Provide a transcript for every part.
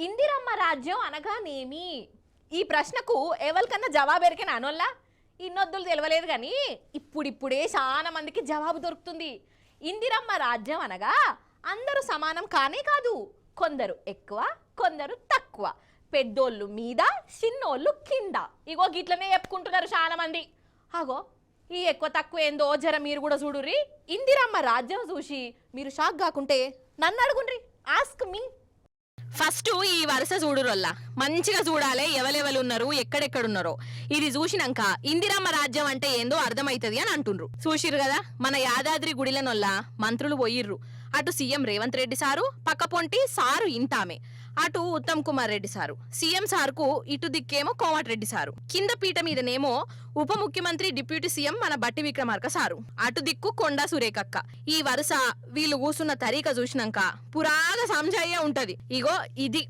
ఇందిరమ్మ రాజ్యం అనగానేమి? ఈ ప్రశ్నకు ఎవరికన్నా జవాబు ఎరికైనా అనొల్లా? ఇన్నొద్దులు తెలవలేదు కానీ ఇప్పుడిప్పుడే చాలా మందికి జవాబు దొరుకుతుంది. ఇందిరమ్మ రాజ్యం అనగా అందరూ సమానం కానే కాదు, కొందరు ఎక్కువ కొందరు తక్కువ, పెద్దోళ్ళు మీద చిన్నోళ్ళు కింద. ఇగో గిట్లనే చెప్పుకుంటున్నారు చాలా మంది. అగో ఈ ఎక్కువ తక్కువ ఏందో జర మీరు కూడా చూడుర్రి. ఇందిరమ్మ రాజ్యం చూసి మీరు షాక్ కాకుంటే నన్ను అడుగుండ్రి, ఆస్క్ మీ. ఫస్ట్ ఈ వరుస చూడురల్లా మంచిగా చూడాలి, ఎవరెవరు ఉన్నారు ఎక్కడెక్కడున్నారో. ఇది చూసినాక ఇందిరమ్మ రాజ్యం అంటే ఏందో అర్థమైతది అని అంటుండ్రు. చూసిరు కదా మన యాదాద్రి గుడిలనొల్ల మంత్రులు పోయిర్రు. అటు సీఎం రేవంత్ రెడ్డి సారు, పక్కపొంటి సారు ఇంటామే. అటు ఉత్తమ్ కుమార్ రెడ్డి సారు, సీఎం సార్కు ఇటు దిక్కేమో కోమటిరెడ్డి సారు, కింద పీట మీదనేమో ఉప ముఖ్యమంత్రి డిప్యూటీ సీఎం మన బట్టి విక్రమార్క సారు, అటు దిక్కు కొండా సురేఖక్క. ఈ వరుస వీళ్ళు కూసున్న తరీక చూసినాక పురాగా సంజయ్యే ఉంటది. ఇగో ఇది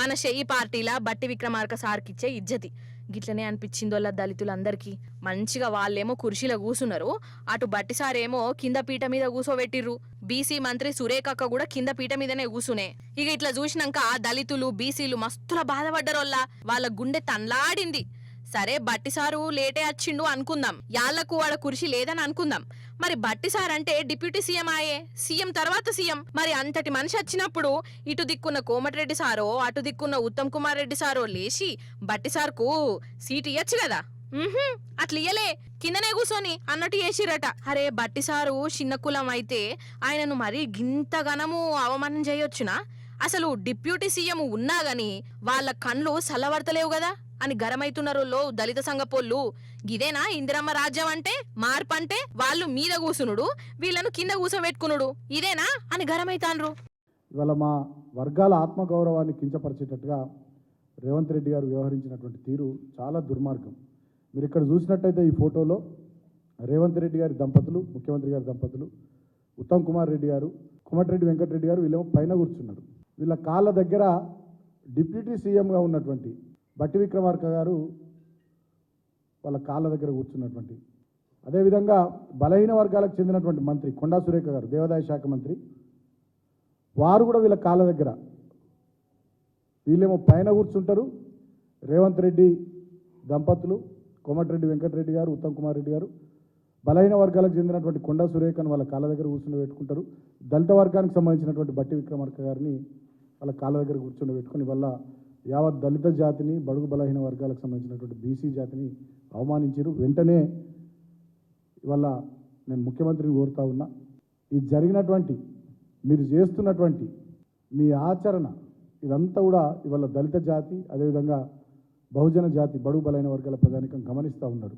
మన షెయి పార్టీల బట్టి విక్రమార్క సార్కిచ్చే ఇజ్జతి. గిట్లనే అనిపించిందోళ్ళ దళితులందరికీ. మంచిగా వాళ్ళేమో కుర్చీలో కూసున్నారు, అటు బట్టి సారేమో కింద పీట మీద కూసోబెట్టిర్రు. బీసీ మంత్రి సురేఖక్క కూడా కింద పీట మీదనే కూసునే. ఇక ఇట్లా చూసినాక దళితులు బీసీలు మస్తుల బాధపడ్డరోల్లా. వాళ్ళ గుండె తన్లాడింది. సరే బట్టిసారు లేటే వచ్చిండు అనుకుందాం, యాళ్లకు వాడ కుర్చీ లేదని అనుకుందాం. మరి బట్టిసార్ అంటే డిప్యూటీ సీఎం ఆయే, సీఎం తర్వాత సీఎం. మరి అంతటి మనిషి వచ్చినప్పుడు ఇటు దిక్కున్న కోమటిరెడ్డి సారో అటు దిక్కున్న ఉత్తమ్ కుమార్ రెడ్డి సారో లేచి బట్టిసార్కు సీట్ ఇయ్యచ్చు కదా. అట్లా ఇయ్యలే, కిందనే కూర్చొని అన్నట్టు చేసిరట. అరే బట్టిసారు చిన్న కులం అయితే ఆయనను మరీ గింతగనము అవమానం చేయొచ్చునా? అసలు డిప్యూటీ సీఎం ఉన్నా గాని వాళ్ళ కళ్ళు సల్లవర్తలేవు కదా అని గరమైతున్నారు దళిత సంఘపోళ్ళు. గిదేనా ఇందిరమ్మ రాజ్యం అంటే? మార్పు అంటే వాళ్ళు మీద కూసునుడు, వీళ్ళను కింద కూసోబెట్టుకునుడు, ఇదేనా అని గరమైతాన్రు. ఇవాళ మా వర్గాల ఆత్మగౌరవాన్ని కించపరిచేటట్టుగా రేవంత్ రెడ్డి గారు వ్యవహరించినటువంటి తీరు చాలా దుర్మార్గం. మీరు ఇక్కడ చూసినట్టయితే ఈ ఫోటోలో రేవంత్ రెడ్డి గారి దంపతులు, ముఖ్యమంత్రి గారి దంపతులు, ఉత్తమ్ కుమార్ రెడ్డి గారు, కోమటిరెడ్డి వెంకటరెడ్డి గారు వీళ్ళేమో పైన కూర్చున్నారు. వీళ్ళ కాళ్ళ దగ్గర డిప్యూటీ సీఎంగా ఉన్నటువంటి బట్టి విక్రమార్క గారు వాళ్ళ కాళ్ళ దగ్గర కూర్చున్నటువంటి. అదేవిధంగా బలహీన వర్గాలకు చెందినటువంటి మంత్రి కొండా సురేఖ గారు, దేవాదాయ శాఖ మంత్రి, వారు కూడా వీళ్ళ కాళ్ళ దగ్గర. వీళ్ళేమో పైన కూర్చుంటారు. రేవంత్ రెడ్డి దంపతులు, కోమటిరెడ్డి వెంకటరెడ్డి గారు, ఉత్తమ్ కుమార్ రెడ్డి గారు బలహీన వర్గాలకు చెందినటువంటి కొండా సురేఖను వాళ్ళ కాళ్ళ దగ్గర కూర్చుండబెట్టుకుంటారు. దళిత వర్గానికి సంబంధించినటువంటి బట్టి విక్రమార్క గారిని వాళ్ళ కాళ్ళ దగ్గర కూర్చుండబెట్టుకుని వల్ల యావత్ దళిత జాతిని, బడుగు బలహీన వర్గాలకు సంబంధించినటువంటి బీసీ జాతిని అవమానించారు. వెంటనే ఇవాళ నేను ముఖ్యమంత్రిని కోరుతా ఉన్నా, ఈ జరిగినటువంటి మీరు చేస్తున్నటువంటి మీ ఆచరణ ఇదంతా కూడా ఇవాళ దళిత జాతి, అదేవిధంగా బహుజన జాతి, బడుగు బలైన వర్గాల ప్రజానికం గమనిస్తూ ఉన్నారు.